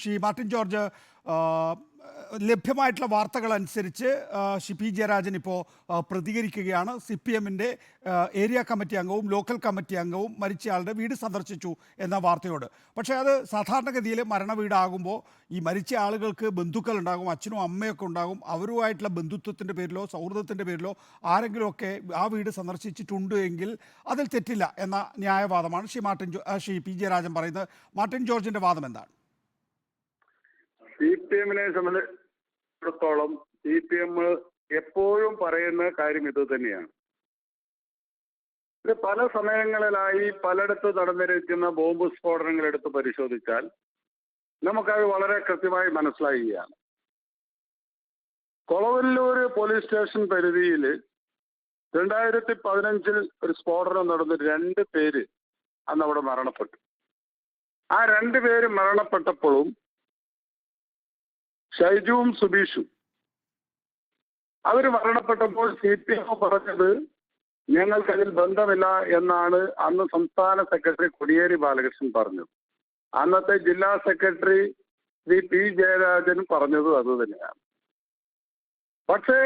ശ്രീ മാർട്ടിൻ ജോർജ്. ആ, ലഭ്യമായിട്ടുള്ള വാർത്തകൾ അനുസരിച്ച് ശ്രീ പി ജയരാജൻ ഇപ്പോൾ പ്രതികരിക്കുകയാണ്. CPM-ന്റെ ഏരിയ കമ്മിറ്റി അംഗവും ലോക്കൽ കമ്മിറ്റി അംഗവും മരിച്ചയാളുടെ വീട് സന്ദർശിച്ചു എന്ന വാർത്തയോട്. പക്ഷേ അത് സാധാരണഗതിയിൽ മരണ വീടാകുമ്പോൾ ഈ മരിച്ച ആളുകൾക്ക് ബന്ധുക്കൾ ഉണ്ടാകും, അച്ഛനും അമ്മയൊക്കെ ഉണ്ടാകും. അവരുമായിട്ടുള്ള ബന്ധുത്വത്തിൻ്റെ പേരിലോ സൗഹൃദത്തിൻ്റെ പേരിലോ ആരെങ്കിലുമൊക്കെ ആ വീട് സന്ദർശിച്ചിട്ടുണ്ട് എങ്കിൽ അതിൽ തെറ്റില്ല എന്ന ന്യായവാദമാണ് ശ്രീ പി ജയരാജൻ പറയുന്നത്. മാർട്ടിൻ ജോർജിൻ്റെ വാദം എന്താണ്? CPM-നെ സംബന്ധിച്ചിടത്തോളം CPM എപ്പോഴും പറയുന്ന കാര്യം ഇത് തന്നെയാണ്. ഇത് പല സമയങ്ങളിലായി പലയിടത്ത് നടന്നിരിക്കുന്ന ബോംബ് സ്ഫോടനങ്ങൾ എടുത്ത് പരിശോധിച്ചാൽ നമുക്കത് വളരെ കൃത്യമായി മനസ്സിലാകുകയാണ്. കൊളവല്ലൂർ പോലീസ് സ്റ്റേഷൻ പരിധിയിൽ 2015 ഒരു സ്ഫോടനം നടന്ന് 2 പേര് അന്ന് അവിടെ മരണപ്പെട്ടു. ആ 2 പേര് മരണപ്പെട്ടപ്പോഴും ഷൈജുവും സുബീഷും അവർ മരണപ്പെട്ടപ്പോൾ CPM പറഞ്ഞത് ഞങ്ങൾക്കതിൽ ബന്ധമില്ല എന്നാണ് അന്ന് സംസ്ഥാന സെക്രട്ടറി കോടിയേരി ബാലകൃഷ്ണൻ പറഞ്ഞത്. അന്നത്തെ ജില്ലാ സെക്രട്ടറി ശ്രീ പി ജയരാജൻ പറഞ്ഞതും അതുതന്നെയാണ്. പക്ഷേ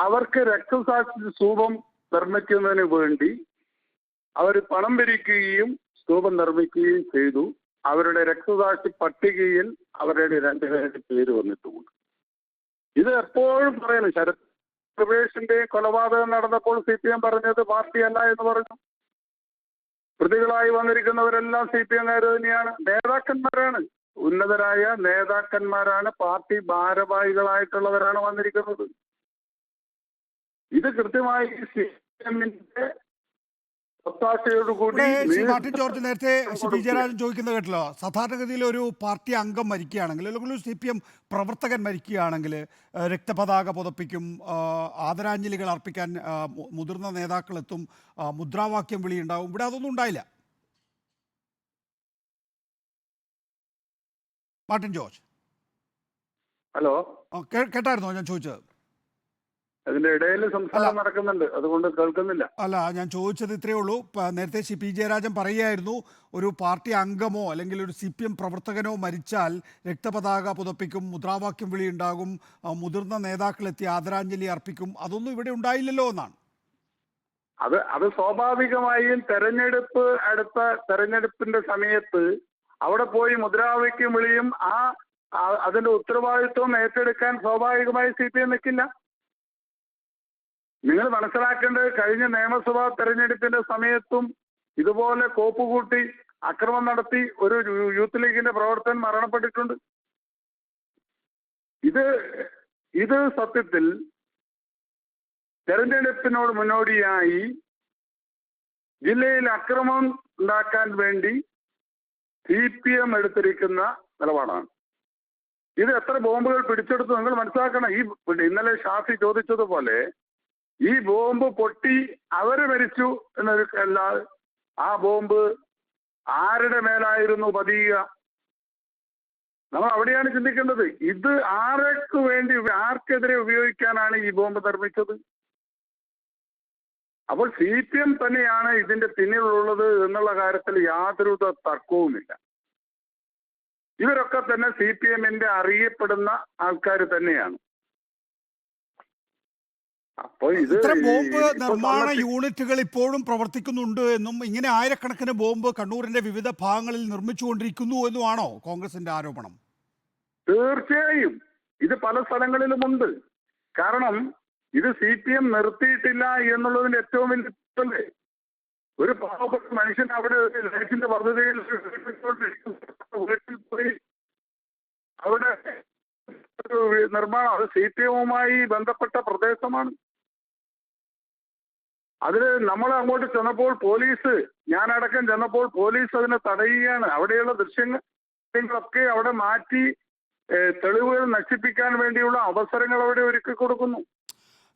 അവർക്ക് രക്തസാക്ഷി സ്തൂപം നിർമ്മിക്കുന്നതിന് വേണ്ടി അവർ പണം പിരിക്കുകയും സ്തൂപം നിർമ്മിക്കുകയും ചെയ്തു. അവരുടെ രക്തസാക്ഷി പട്ടികയിൽ അവരുടെ 2 പേരുടെ പേര് വന്നിട്ടുമുണ്ട്. ഇത് എപ്പോഴും പറയുന്നു. ശരത് പ്രവേശിന്റെ കൊലപാതകം നടന്നപ്പോൾ CPM പറഞ്ഞത് പാർട്ടിയല്ല എന്ന് പറഞ്ഞു. പ്രതികളായി വന്നിരിക്കുന്നവരെല്ലാം CPM-കാർ തന്നെയാണ്, നേതാക്കന്മാരാണ്, ഉന്നതരായ നേതാക്കന്മാരാണ്, പാർട്ടി ഭാരവാഹികളായിട്ടുള്ളവരാണ് വന്നിരിക്കുന്നത്. ഇത് കൃത്യമായി CPM-ന്റെ ശ്രീ മാർട്ടിൻ ജോർജ്, നേരത്തെ ശ്രീ പി ജയരാജൻ ചോദിക്കുന്നത് കേട്ടല്ലോ, സാധാരണഗതിയിൽ ഒരു പാർട്ടി അംഗം മരിക്കുകയാണെങ്കിൽ അല്ലെങ്കിൽ ഒരു CPM പ്രവർത്തകൻ മരിക്കുകയാണെങ്കിൽ രക്തപതാക പുതപ്പിക്കും, ആദരാഞ്ജലികൾ അർപ്പിക്കാൻ മുതിർന്ന നേതാക്കളെത്തും, മുദ്രാവാക്യം വിളി ഉണ്ടാവും. ഇവിടെ അതൊന്നും ഉണ്ടായില്ല. മാർട്ടിൻ ജോർജ്, ഹലോ, കേട്ടായിരുന്നോ ഞാൻ ചോദിച്ചത്? അതിന്റെ ഇടയിൽ സംസാരം നടക്കുന്നുണ്ട്, അതുകൊണ്ട് കേൾക്കുന്നില്ല. അല്ല, ഞാൻ ചോദിച്ചത് ഇത്രയേ ഉള്ളൂ. നേരത്തെ ശ്രീ പി ജയരാജൻ പറയുകയായിരുന്നു, ഒരു പാർട്ടി അംഗമോ അല്ലെങ്കിൽ ഒരു CPM പ്രവർത്തകനോ മരിച്ചാൽ രക്തപതാക പുതപ്പിക്കും, മുദ്രാവാക്യം വിളി ഉണ്ടാകും, മുതിർന്ന നേതാക്കളെത്തി ആദരാഞ്ജലി അർപ്പിക്കും. അതൊന്നും ഇവിടെ ഉണ്ടായില്ലല്ലോ എന്നാണ്. അത് സ്വാഭാവികമായും അടുത്ത തെരഞ്ഞെടുപ്പിന്റെ സമയത്ത് അവിടെ പോയി മുദ്രാവാക്യം വിളിയും അതിന്റെ ഉത്തരവാദിത്വം ഏറ്റെടുക്കാൻ സ്വാഭാവികമായി CPM നിൽക്കില്ല. നിങ്ങൾ മനസ്സിലാക്കേണ്ടത്, കഴിഞ്ഞ നിയമസഭാ തെരഞ്ഞെടുപ്പിന്റെ സമയത്തും ഇതുപോലെ കോപ്പുകൂട്ടി അക്രമം നടത്തി ഒരു യൂത്ത് ലീഗിന്റെ പ്രവർത്തകൻ മരണപ്പെട്ടിട്ടുണ്ട്. ഇത് സത്യത്തിൽ തെരഞ്ഞെടുപ്പിനോട് മുന്നോടിയായി ജില്ലയിൽ അക്രമം ഉണ്ടാക്കാൻ വേണ്ടി CPM എടുത്തിരിക്കുന്ന നിലപാടാണ്. ഇത് എത്ര ബോംബുകൾ പിടിച്ചെടുത്തു നിങ്ങൾ മനസ്സിലാക്കണം. ഇന്നലെ ഷാഫി ചോദിച്ചതുപോലെ ഈ ബോംബ് പൊട്ടി അവര് മരിച്ചു എന്നല്ല, ആ ബോംബ് ആരുടെ മേലായിരുന്നു പതിയുക? നമ്മൾ അവിടെയാണ് ചിന്തിക്കേണ്ടത്. ഇത് ആർക്കെതിരെ ഉപയോഗിക്കാനാണ് ഈ ബോംബ് നിർമ്മിച്ചത്? അപ്പോൾ CPM തന്നെയാണ് ഇതിന്റെ പിന്നിലുള്ളത് എന്നുള്ള കാര്യത്തിൽ യാതൊരു തർക്കവുമില്ല. ഇവരൊക്കെ തന്നെ CPM-ന്റെ അറിയപ്പെടുന്ന ആൾക്കാർ തന്നെയാണ്. ഇത്തരം ബോംബ് നിർമ്മാണ യൂണിറ്റുകൾ ഇപ്പോഴും പ്രവർത്തിക്കുന്നുണ്ട് എന്നും ഇങ്ങനെ ആയിരക്കണക്കിന് ബോംബ് കണ്ണൂരിന്റെ വിവിധ ഭാഗങ്ങളിൽ നിർമ്മിച്ചുകൊണ്ടിരിക്കുന്നു എന്നുമാണോ കോൺഗ്രസിന്റെ ആരോപണം? തീർച്ചയായും ഇത് പല സ്ഥലങ്ങളിലുമുണ്ട്. കാരണം ഇത് CPM നിർത്തിയിട്ടില്ല എന്നുള്ളതിന്റെ ഏറ്റവും വലിയ ഒരു പാവപ്പെട്ട മനുഷ്യൻ അവിടെ ലൈഫിന്റെ പദ്ധതിയിൽ വീട്ടിൽ പോയി അവിടെ നിർമ്മാണം, അത് CPM-വുമായി ബന്ധപ്പെട്ട പ്രദേശമാണ്. അതിൽ നമ്മൾ അങ്ങോട്ട് ചെന്നപ്പോൾ ഞാനടക്കം ചെന്നപ്പോൾ പോലീസ് അതിനെ തടയുകയാണ്. അവിടെയുള്ള ദൃശ്യങ്ങളൊക്കെ അവിടെ മാറ്റി തെളിവുകൾ നശിപ്പിക്കാൻ വേണ്ടിയുള്ള അവസരങ്ങൾ അവിടെ ഒരുക്കി കൊടുക്കുന്നു.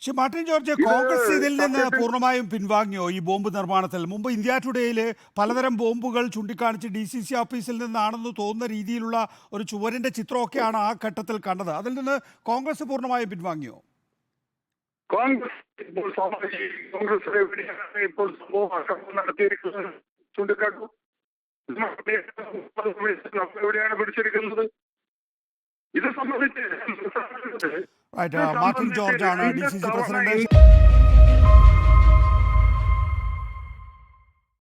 ശ്രീ മാർട്ടിൻ ജോർജ്, കോൺഗ്രസ് ഇതിൽ നിന്ന് പൂർണ്ണമായും പിൻവാങ്ങിയോ ഈ ബോംബ് നിർമ്മാണത്തിൽ? മുമ്പ് ഇന്ത്യ ടുഡേയിൽ പലതരം ബോംബുകൾ ചൂണ്ടിക്കാണിച്ച് DCC ഓഫീസിൽ നിന്നാണെന്ന് തോന്നുന്ന രീതിയിലുള്ള ഒരു ചുവരിന്റെ ചിത്രമൊക്കെയാണ് ആ ഘട്ടത്തിൽ കണ്ടത്. അതിൽ നിന്ന് കോൺഗ്രസ് പൂർണ്ണമായും പിൻവാങ്ങിയോ? കോൺഗ്രസ് ഇപ്പോൾ സംഭവം അക്രമം നടത്തിയിരിക്കുന്നത് ചൂണ്ടിക്കാട്ടു. എവിടെയാണ് പിടിച്ചിരിക്കുന്നത്? റൈറ്റ് മാർട്ടിൻ ജോർജ് ആണ് ഡി സി സി തവണ പ്രസിഡന്റ്.